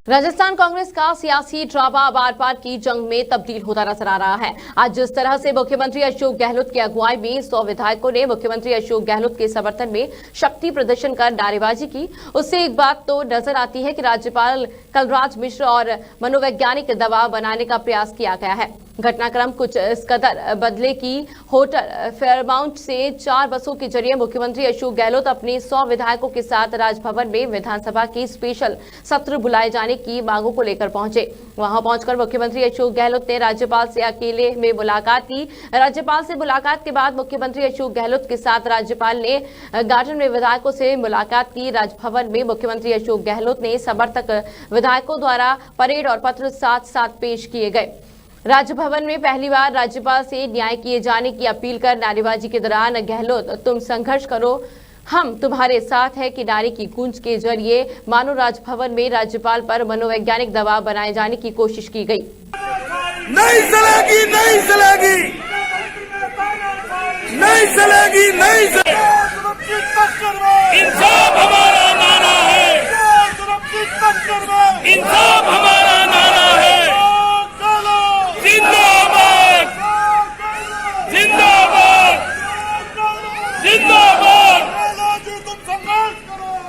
राजस्थान कांग्रेस का सियासी ड्रामा बार बार की जंग में तब्दील होता नजर आ रहा है। आज जिस तरह से मुख्यमंत्री अशोक गहलोत की अगुवाई में 100 विधायकों ने मुख्यमंत्री अशोक गहलोत के समर्थन में शक्ति प्रदर्शन कर नारेबाजी की, उससे एक बात तो नजर आती है कि राज्यपाल कलराज मिश्र और मनोवैज्ञानिक दबाव बनाने का प्रयास किया गया है। घटनाक्रम कुछ इस कदर बदले की होटल फेयरमाउंट से 4 बसों के जरिए मुख्यमंत्री अशोक गहलोत अपने 100 विधायकों के साथ राजभवन में विधानसभा की स्पेशल सत्र बुलाए जाने की मांगों को लेकर पहुंचे। वहां पहुंचकर मुख्यमंत्री अशोक गहलोत ने राज्यपाल से अकेले में मुलाकात की। राज्यपाल से मुलाकात के बाद मुख्यमंत्री अशोक गहलोत के साथ राज्यपाल ने गार्डन में विधायकों से मुलाकात की। राजभवन में मुख्यमंत्री अशोक गहलोत ने समर्थक विधायकों द्वारा परेड और पत्र साथ साथ पेश किए गए। राजभवन में पहली बार राज्यपाल से न्याय किए जाने की अपील कर नारेबाजी के दौरान गहलोत तुम संघर्ष करो, हम तुम्हारे साथ है कि नारे की गूंज के जरिए मानो राजभवन में राज्यपाल पर मनोवैज्ञानिक दबाव बनाए जाने की कोशिश की गई। नहीं चलेगी, नहीं चलेगी, नहीं चलेगी, नहीं चलेगी। इंसाफ हमारा नारा है, इंसाफ हमारा नारा है। जिंदाबाद, जिंदाबाद, जिंदाबाद।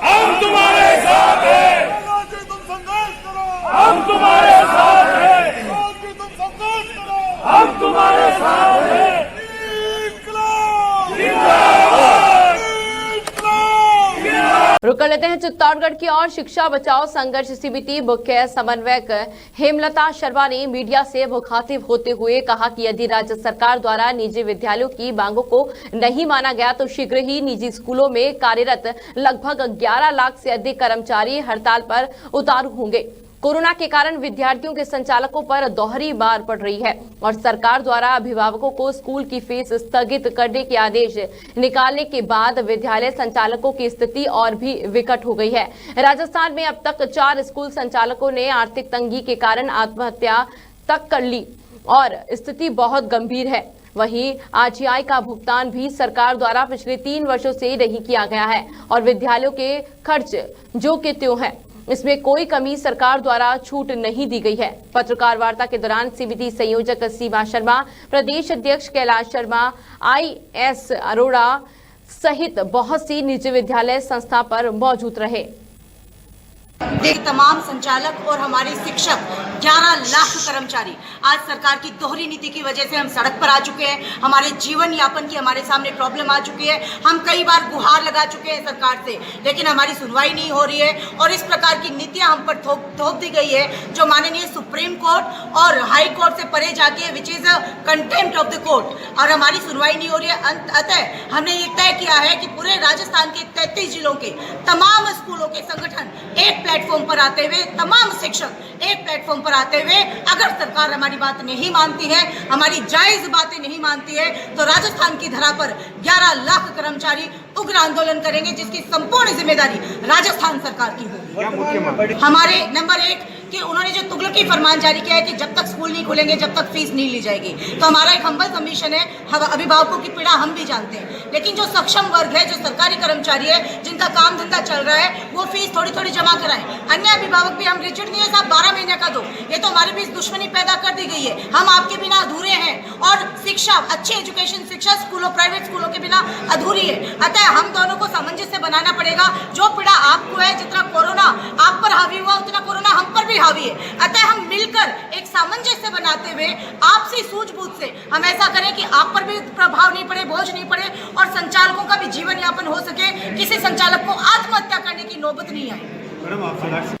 हम तुम्हारे साथ हैं, हम तुम्हारे साथ हैं, हम तुम्हारे साथ हैं। रुक कर लेते हैं चित्तौड़गढ़ की ओर। शिक्षा बचाओ संघर्ष समिति मुख्य समन्वयक हेमलता शर्मा ने मीडिया से मुखातिब होते हुए कहा कि यदि राज्य सरकार द्वारा निजी विद्यालयों की मांगों को नहीं माना गया तो शीघ्र ही निजी स्कूलों में कार्यरत लगभग 11 लाख से अधिक कर्मचारी हड़ताल पर उतारू होंगे। कोरोना के कारण विद्यार्थियों के संचालकों पर दोहरी मार पड़ रही है और सरकार द्वारा अभिभावकों को स्कूल की फीस स्थगित करने के आदेश निकालने के बाद विद्यालय संचालकों की स्थिति और भी विकट हो गई है। राजस्थान में अब तक 4 स्कूल संचालकों ने आर्थिक तंगी के कारण आत्महत्या तक कर ली और स्थिति बहुत गंभीर है। वहीं आरटीआई का भुगतान भी सरकार द्वारा पिछले 3 वर्षों से नहीं किया गया है और विद्यालयों के खर्च जो के त्यों है, इसमें कोई कमी सरकार द्वारा छूट नहीं दी गई है। पत्रकार वार्ता के दौरान समिति संयोजक सीमा शर्मा, प्रदेश अध्यक्ष कैलाश शर्मा, IS अरोड़ा सहित बहुत सी निजी विद्यालय संस्था पर मौजूद रहे। तमाम संचालक और हमारे शिक्षक 11 लाख कर्मचारी आज सरकार की दोहरी नीति की वजह से हम सड़क पर आ चुके हैं। हमारे जीवन यापन की हमारे सामने प्रॉब्लम आ चुकी है। हम कई बार गुहार लगा चुके हैं सरकार से, लेकिन हमारी सुनवाई नहीं हो रही है और इस प्रकार की नीतियां हम पर थोप दी गई है जो माननीय सुप्रीम कोर्ट और हाई कोर्ट से परे जाके which is contempt of the court, और हमारी सुनवाई नहीं हो रही है। अतः हमने ये तय किया है कि पूरे राजस्थान के 33 जिलों के तमाम स्कूलों के संगठन एक प्लेटफॉर्म पर आते हुए, तमाम शिक्षक एक प्लेटफॉर्म पर आते हुए, अगर सरकार हमारी बात नहीं मानती है, हमारी जायज बातें नहीं मानती है, तो राजस्थान की धरा पर 11 लाख कर्मचारी उग्र आंदोलन करेंगे जिसकी संपूर्ण जिम्मेदारी राजस्थान सरकार की होगी। हमारे नंबर 1 कि उन्होंने जो तुगलकी फरमान जारी किया है कि जब तक स्कूल नहीं खुलेंगे जब तक फीस नहीं ली जाएगी, तो हमारा एक हम्बल सबमिशन है। अभिभावकों की पीड़ा हम भी जानते हैं, लेकिन जो सक्षम वर्ग है, जो सरकारी कर्मचारी है, जिनका काम धंधा चल रहा है, वो फीस थोड़ी थोड़ी जमा कराएं। अन्य अभिभावक भी हम रिजिड नहीं है साहब 12 महीने का दो, ये तो हमारे बीच दुश्मनी पैदा कर दी गई है। हम आपके बिना अधूरे हैं और शिक्षा, अच्छी एजुकेशन शिक्षा स्कूलों, प्राइवेट स्कूलों के बिना अधूरी है। अतः हम दोनों को सामंजस्य बनाना पड़ेगा। जो पीड़ा आपको है, जितना कोरोना आप पर हावी हुआ उतना कोरोना हम पर भी हावी है। अतः हम मिलकर एक सामंजस्य बनाते हुए आपसी सूझबूझ से हम ऐसा करें कि आप पर भी प्रभाव नहीं पड़े, बोझ नहीं पड़े और संचालकों का भी जीवन यापन हो सके, किसी संचालक को आत्महत्या करने की नौबत नहीं आए।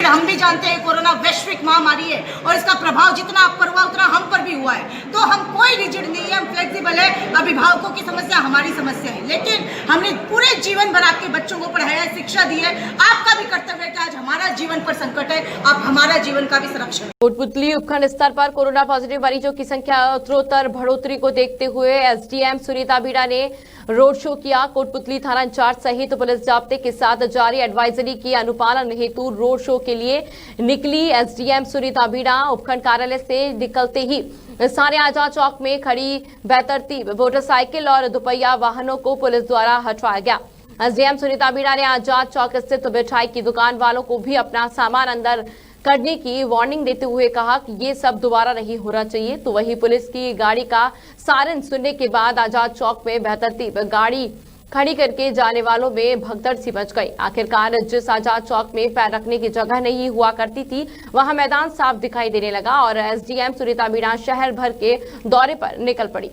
हम भी जानते हैं कोरोना वैश्विक महामारी है और इसका प्रभाव जितना आप पर हुआ उतना हम पर भी हुआ है, तो हम कोई रिजिड नहीं है, हम फ्लेक्सिबल है। अभिभावकों की समस्या हमारी समस्या है, लेकिन हमने पूरे जीवन भर आपके बच्चों को पढ़ाया है, शिक्षा दी है। आपका भी कर्तव्य है कि आज हमारा जीवन पर संकट है, आप हमारा जीवन का भी संरक्षण। कोटपुतली उपखंड स्तर पर कोरोना पॉजिटिव मरीजों की संख्या उत्तरोत्तर बढ़ोतरी को देखते हुए SDM सुनीता बीड़ा ने रोड शो किया। कोटपुतली थाना इंचार्ज सहित पुलिस जाब्ते के साथ जारी एडवाइजरी की अनुपालन हेतु रोड शो के लिए निकली SDM सुनीता बीड़ा। उपखंड कार्यालय से निकलते ही सारे आजाद चौक में खड़ी बेतरतीब मोटरसाइकिल और दुपहिया वाहनों को पुलिस द्वारा हटवाया गया। SDM सुनीता बीड़ा ने आजाद चौक स्थित मिठाई की दुकान वालों को भी अपना सामान अंदर करने की वार्निंग देते हुए कहा कि ये सब दोबारा नहीं होना चाहिए। तो वहीं पुलिस की गाड़ी का सायरन सुनने के बाद आजाद चौक में बेतरतीब गाड़ी खड़ी करके जाने वालों में भगदड़ सी मच गई। आखिरकार जिस आजाद चौक में पैर रखने की जगह नहीं हुआ करती थी, वहां मैदान साफ दिखाई देने लगा और एसडीएम सुनीता मीणा शहर भर के दौरे पर निकल पड़ी।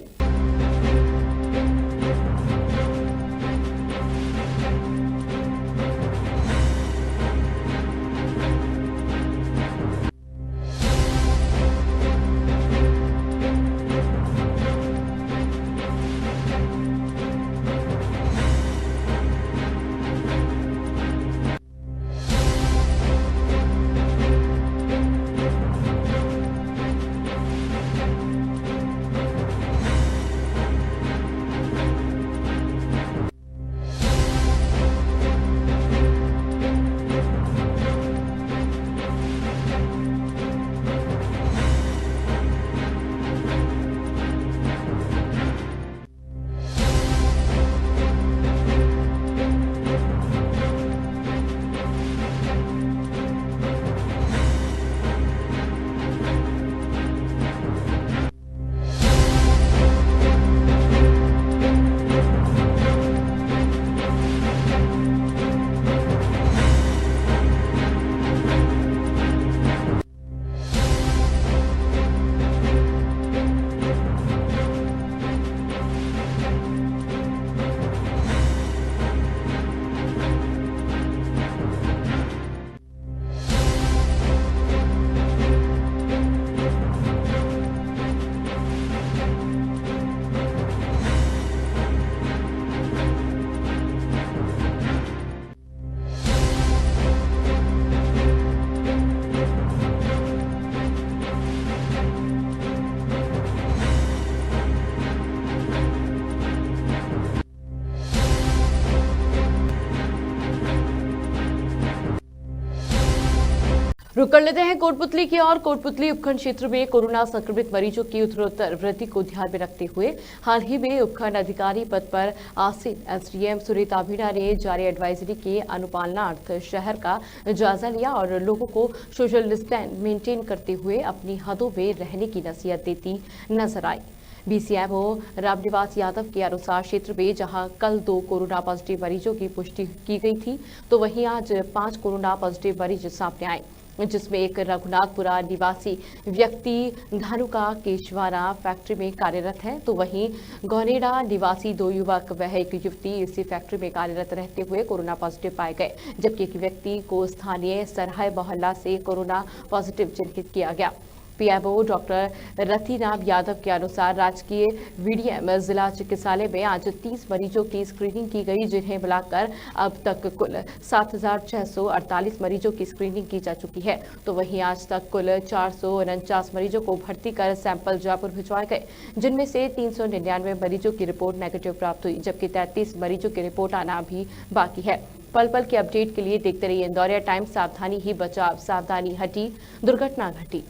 रुक कर लेते हैं कोटपुतली की और कोटपुतली उपखंड क्षेत्र में कोरोना संक्रमित मरीजों की उत्तरोत्तर वृद्धि को ध्यान में रखते हुए हाल ही में उपखंड अधिकारी पद पर आसीन एसडीएम सुनीता मीणा ने जारी एडवाइजरी के अनुपालनार्थ शहर का जायजा लिया और लोगों को सोशल डिस्टेंस मेंटेन करते हुए अपनी हदों में रहने की नसीहत देती नजर आई। बीसीएमओ रामनिवास यादव के अनुसार क्षेत्र में जहां कल 2 कोरोना पॉजिटिव मरीजों की पुष्टि की गई थी, तो वहीं आज 5 कोरोना पॉजिटिव मरीज सामने आए, जिसमें एक रघुनाथपुरा निवासी व्यक्ति धानुका केशवारा फैक्ट्री में कार्यरत है। तो वहीं गौनेड़ा निवासी 2 युवक वह एक युवती इसी फैक्ट्री में कार्यरत रहते हुए कोरोना पॉजिटिव पाए गए, जबकि एक व्यक्ति को स्थानीय सरहाय मोहल्ला से कोरोना पॉजिटिव चिन्हित किया गया। पीएमओ डॉक्टर रतिराम यादव के अनुसार राजकीय वीडीएम जिला चिकित्सालय में आज 30 मरीजों की स्क्रीनिंग की गई, जिन्हें मिलाकर अब तक कुल 7,648 मरीजों की स्क्रीनिंग की जा चुकी है। तो वहीं आज तक कुल 449 मरीजों को भर्ती कर सैंपल जयपुर भिजवाए गए, जिनमें से 399 मरीजों की रिपोर्ट नेगेटिव प्राप्त हुई, जबकि 33 मरीजों की रिपोर्ट आना भी बाकी है। पल पल के अपडेट के लिए देखते रहिए इंदौरिया टाइम्स। सावधानी ही बचाव, सावधानी हटी दुर्घटना घटी।